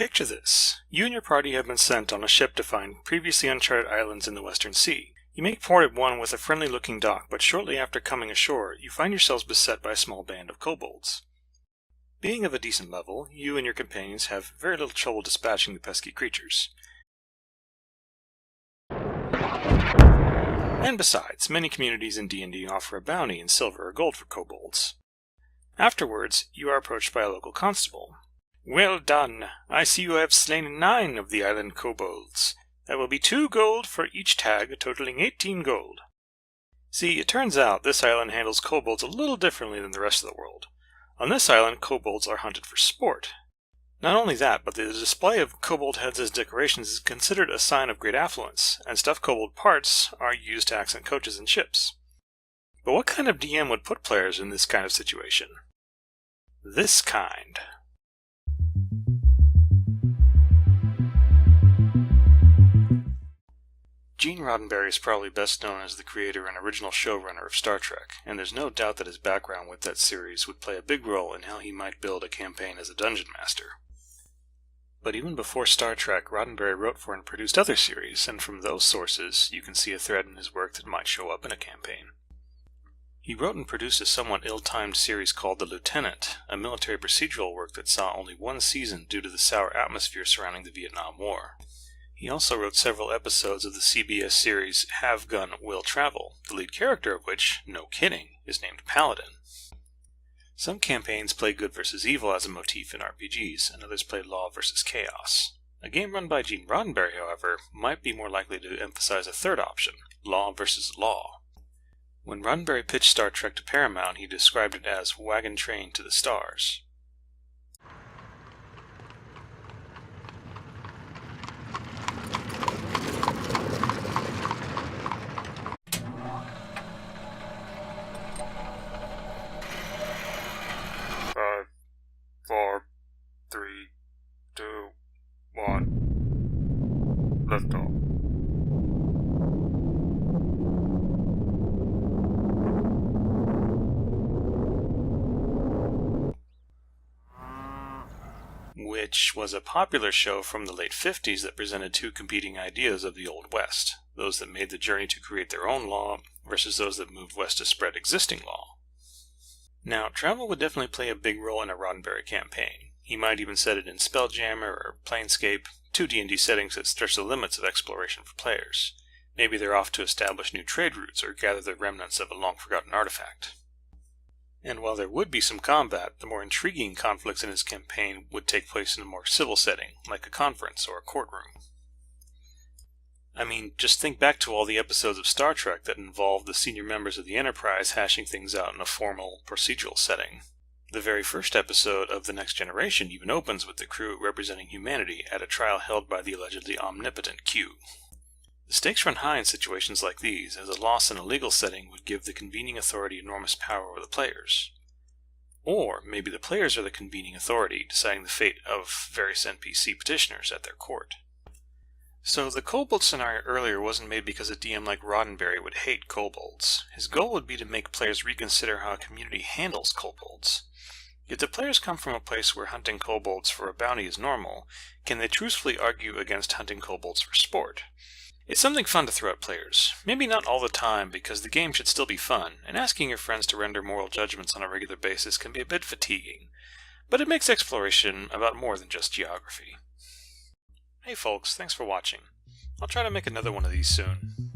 Picture this. You and your party have been sent on a ship to find previously uncharted islands in the Western Sea. You make port at one with a friendly-looking dock, but shortly after coming ashore, you find yourselves beset by a small band of kobolds. Being of a decent level, you and your companions have very little trouble dispatching the pesky creatures. And besides, many communities in D&D offer a bounty in silver or gold for kobolds. Afterwards, you are approached by a local constable. "Well done! I see you have slain 9 of the island kobolds. That will be 2 gold for each tag, totaling 18 gold. See, it turns out this island handles kobolds a little differently than the rest of the world. On this island, kobolds are hunted for sport. Not only that, but the display of kobold heads as decorations is considered a sign of great affluence, and stuffed kobold parts are used to accent coaches and ships. But what kind of DM would put players in this kind of situation? This kind. Gene Roddenberry is probably best known as the creator and original showrunner of Star Trek, and there's no doubt that his background with that series would play a big role in how he might build a campaign as a dungeon master. But even before Star Trek, Roddenberry wrote for and produced other series, and from those sources you can see a thread in his work that might show up in a campaign. He wrote and produced a somewhat ill-timed series called The Lieutenant, a military procedural work that saw only 1 season due to the sour atmosphere surrounding the Vietnam War. He also wrote several episodes of the CBS series Have Gun, Will Travel, the lead character of which, no kidding, is named Paladin. Some campaigns play good versus evil as a motif in RPGs, and others play law versus chaos. A game run by Gene Roddenberry, however, might be more likely to emphasize a third option, law versus law. When Roddenberry pitched Star Trek to Paramount, he described it as wagon train to the stars. Five, 4, 3, 2, 1. Lift off. Which was a popular show from the late 50s that presented 2 competing ideas of the Old West, those that made the journey to create their own law versus those that moved west to spread existing law. Now, travel would definitely play a big role in a Roddenberry campaign. He might even set it in Spelljammer or Planescape, 2 D&D settings that stretch the limits of exploration for players. Maybe they're off to establish new trade routes or gather the remnants of a long-forgotten artifact. And while there would be some combat, the more intriguing conflicts in his campaign would take place in a more civil setting, like a conference or a courtroom. I mean, just think back to all the episodes of Star Trek that involved the senior members of the Enterprise hashing things out in a formal, procedural setting. The very first episode of The Next Generation even opens with the crew representing humanity at a trial held by the allegedly omnipotent Q. The stakes run high in situations like these, as a loss in a legal setting would give the convening authority enormous power over the players. Or maybe the players are the convening authority, deciding the fate of various NPC petitioners at their court. So the kobold scenario earlier wasn't made because a DM like Roddenberry would hate kobolds. His goal would be to make players reconsider how a community handles kobolds. If the players come from a place where hunting kobolds for a bounty is normal, can they truthfully argue against hunting kobolds for sport? It's something fun to throw at players. Maybe not all the time, because the game should still be fun, and asking your friends to render moral judgments on a regular basis can be a bit fatiguing. But it makes exploration about more than just geography. Hey folks, thanks for watching. I'll try to make another one of these soon.